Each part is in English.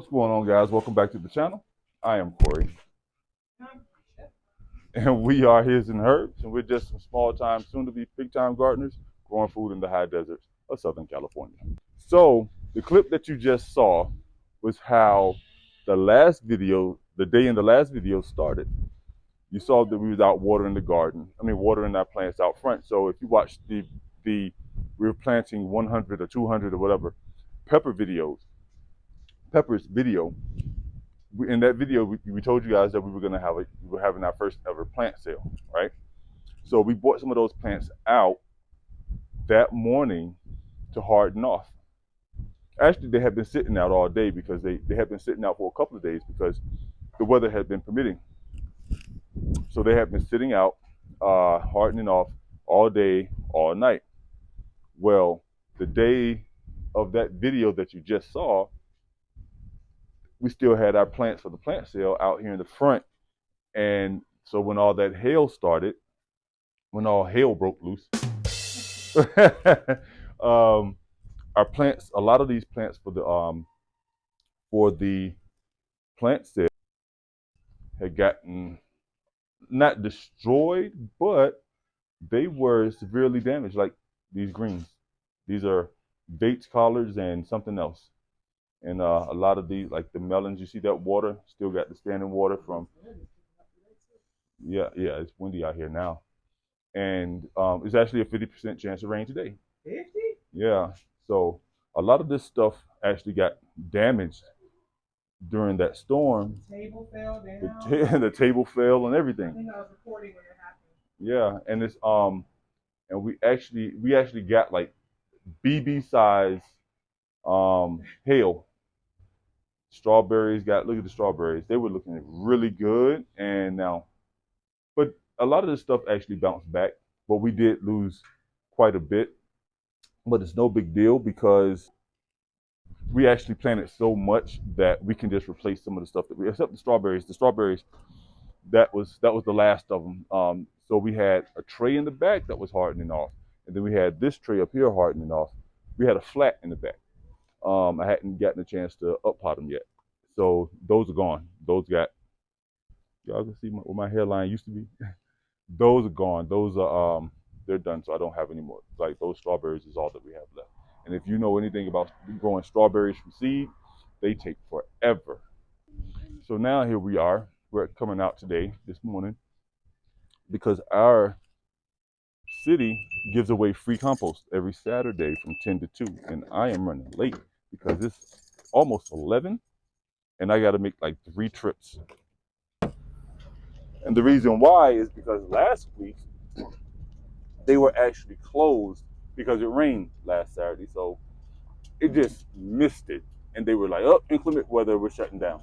What's going on, guys? Welcome back to the channel. I am Corey, and we are HisHerbs, and we're just some small-time, soon-to-be big-time gardeners growing food in the high deserts of Southern California. So the clip that you just saw was how the day in the last video started. You saw that we was out watering the garden. Watering our plants out front. So if you watch we were planting 100 or 200 or whatever Pepper's video. In that video, we told you guys that we were having our first ever plant sale, right? So we bought some of those plants out that morning to harden off. Actually, they had been sitting out all day because they had been sitting out for a couple of days because the weather had been permitting. So they had been sitting out, hardening off all day, all night. Well, the day of that video that you just saw, we still had our plants for the plant sale out here in the front. And so when all that hail started, when all hail broke loose, our plants, a lot of these plants for the plant sale had gotten not destroyed, but they were severely damaged, like these greens. These are Bates collards and something else. And a lot of these, like the melons, you see that water, still got the standing water from, yeah, it's windy out here now. And it's actually a 50% chance of rain today. 50? Yeah, so a lot of this stuff actually got damaged during that storm. The table fell down. The table fell and everything. I think I was recording when it happened. Yeah, and it's and we actually got like BB size hail. Strawberries look at the strawberries. They were looking really good, and now, but a lot of this stuff actually bounced back, but we did lose quite a bit. But it's no big deal because we actually planted so much that we can just replace some of the stuff except the strawberries. The strawberries, that was the last of them. So we had a tray in the back that was hardening off, and then we had this tray up here hardening off. We had a flat in the back. I hadn't gotten a chance to up pot them yet. So those are gone. Those got, y'all can see where my hairline used to be. Those are gone. Those are, they're done. So I don't have any more. Like those strawberries is all that we have left. And if you know anything about growing strawberries from seed, they take forever. So now here we are. We're coming out today, this morning, because our city gives away free compost every Saturday from 10 to 2. And I am running late because it's almost 11 and I got to make like 3 trips. And the reason why is because last week they were actually closed because it rained last Saturday. So it just missed it. And they were like, oh, inclement weather, we're shutting down.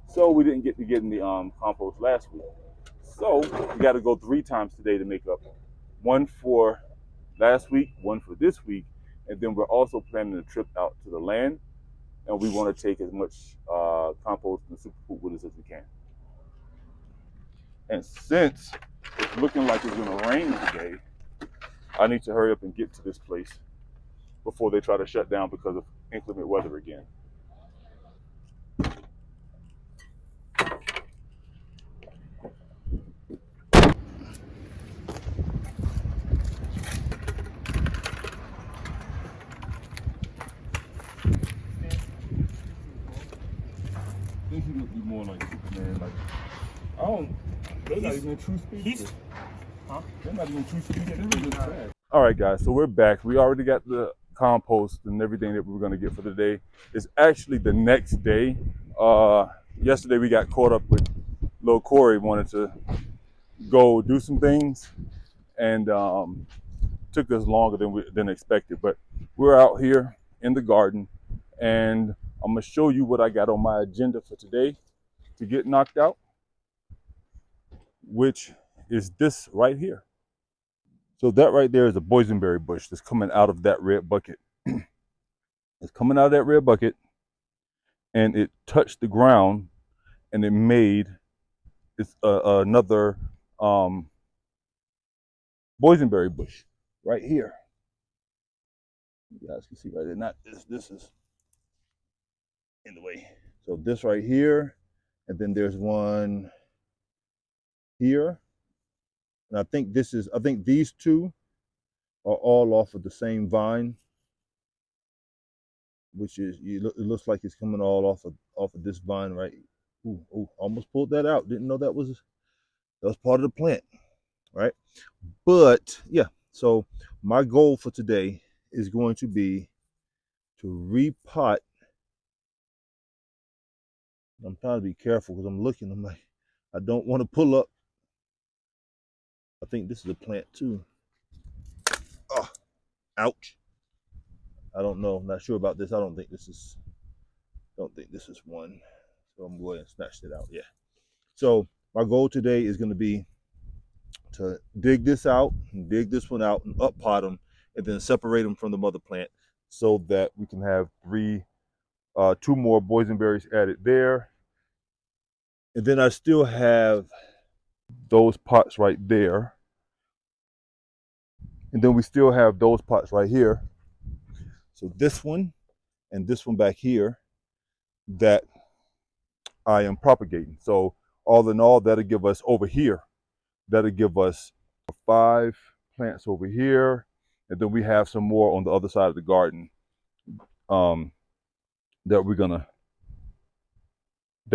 So we didn't get to get in the compost last week. So we got to go 3 times today to make up. 1 for last week, 1 for this week. And then we're also planning a trip out to the land. And we want to take as much compost and superfood with us as we can. And since it's looking like it's going to rain today, I need to hurry up and get to this place before they try to shut down because of inclement weather again. This is gonna be more like Superman, like they're not even true speed. Huh? They're not even true speed. All right, guys, so we're back. We already got the compost and everything that we were gonna get for today. It's actually the next day. Yesterday we got caught up with little Corey wanted to go do some things, and took us longer than expected. But we're out here in the garden, and I'm gonna show you what I got on my agenda for today to get knocked out, which is this right here. So that right there is a boysenberry bush that's coming out of that red bucket. It's coming out of that red bucket, and it touched the ground, and it made another boysenberry bush right here. You guys can see right there. Not this. This is in the way. So this right here, and then there's one here. And I think these two are all off of the same vine, which is, it looks like it's coming all off of this vine right. Ooh, almost pulled that out. Didn't know that was part of the plant, right? But yeah, so my goal for today is going to be to repot. I'm trying to be careful because I'm looking. I'm like, I don't want to pull up. I think this is a plant too. Oh, ouch. I don't know. I'm not sure about this. I don't think this is one. So I'm going to snatch it out. Yeah. So my goal today is going to be to dig this out, and dig this one out, and up pot them, and then separate them from the mother plant, so that we can have two more boysenberries added there. And then I still have those pots right there. And then we still have those pots right here. So this one and this one back here that I am propagating. So all in all, that'll give us over here, that'll give us 5 plants over here. And then we have some more on the other side of the garden that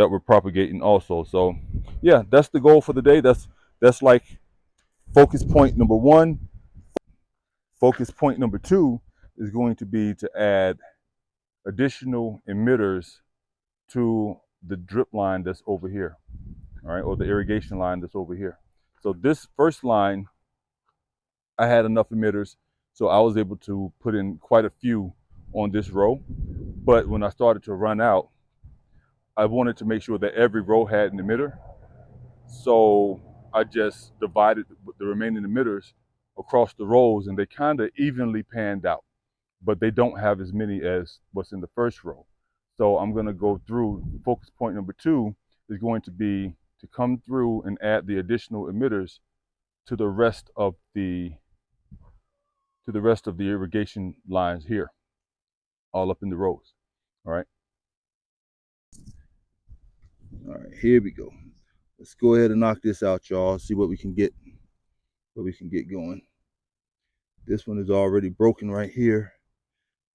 we're propagating also. So yeah, that's the goal for the day. That's like focus point number 1. Focus point number 2 is going to be to add additional emitters to the drip line that's over here, all right, or the irrigation line that's over here. So this first line, I had enough emitters, so I was able to put in quite a few on this row. But when I started to run out, I wanted to make sure that every row had an emitter. So I just divided the remaining emitters across the rows, and they kind of evenly panned out, but they don't have as many as what's in the first row. So I'm going to go through. Focus point number 2 is going to be to come through and add the additional emitters to the rest of the irrigation lines here, all up in the rows. All right. All right, here we go. Let's go ahead and knock this out, y'all. See what we can get going. This one is already broken right here,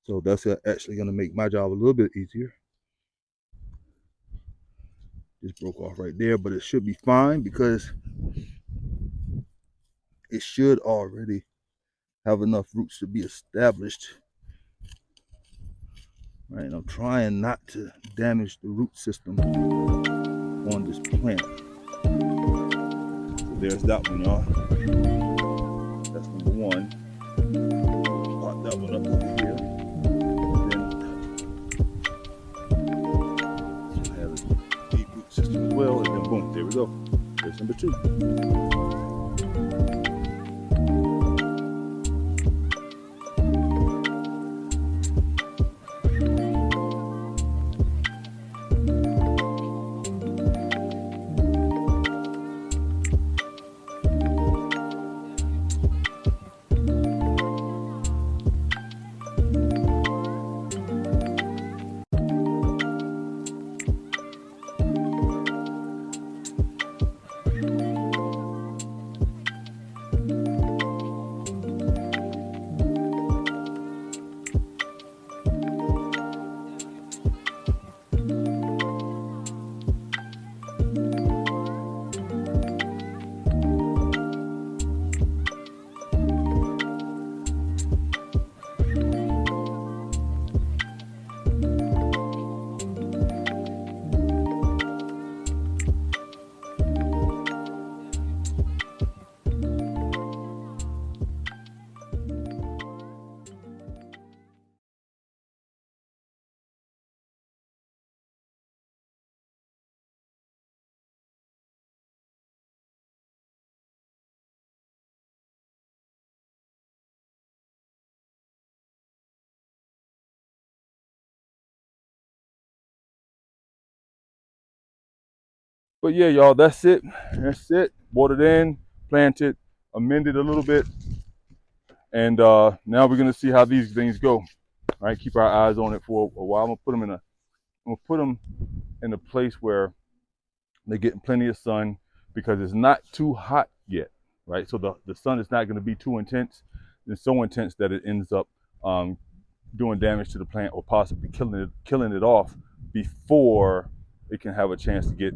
so that's actually going to make my job a little bit easier. Just broke off right there, but it should be fine because it should already have enough roots to be established. Right, and I'm trying not to damage the root system on this plant. So there's that one, y'all. That's number 1. Pot that one up over here. And then have a deep root system as well, and then boom, there we go. There's number 2. But yeah, y'all, that's it. That's it. Watered in, planted, amended a little bit. And now we're going to see how these things go. All right, keep our eyes on it for a while. I'm going to put them in a place where they're getting plenty of sun because it's not too hot yet, right? So the sun is not going to be too intense. It's so intense that it ends up doing damage to the plant or possibly killing it off before it can have a chance to get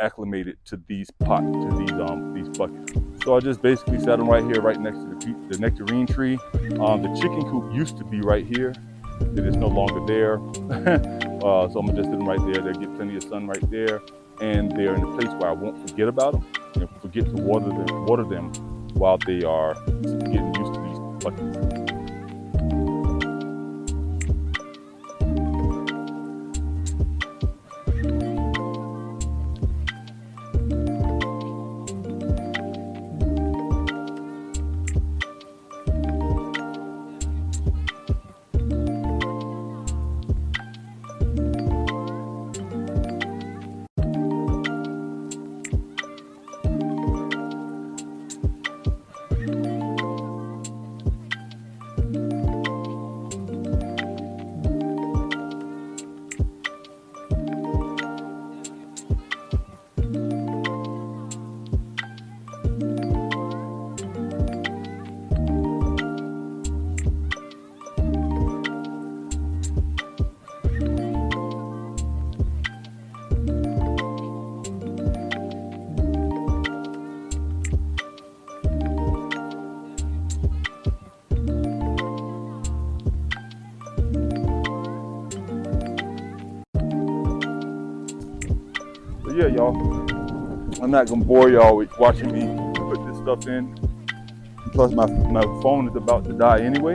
acclimated to these these buckets. So I just basically set them right here, right next to the nectarine tree. The chicken coop used to be right here. It is no longer there. So I'm gonna just sit them right there. They get plenty of sun right there, and they're in a place where I won't forget about them and forget to water them while they are getting used to these buckets. Yeah, y'all, I'm not gonna bore y'all with watching me put this stuff in. Plus my phone is about to die anyway.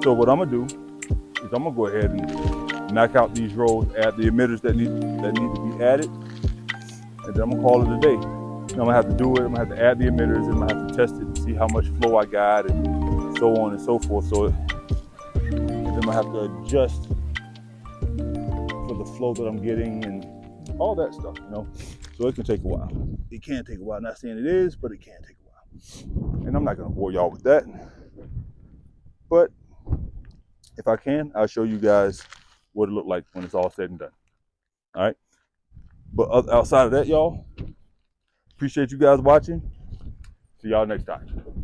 So what I'm gonna do is I'm gonna go ahead and knock out these rows, add the emitters that need to be added, and then I'm gonna call it a day. I'm gonna have to do it, I'm gonna have to add the emitters, and I'm gonna have to test it and see how much flow I got and so on and so forth. So and then I'm gonna have to adjust for the flow that I'm getting and all that stuff, you know. So it can take a while. It can take a while. Not saying it is, but it can take a while. And I'm not gonna bore y'all with that. But if I can, I'll show you guys what it looked like when it's all said and done. All right. But outside of that, y'all, appreciate you guys watching. See y'all next time.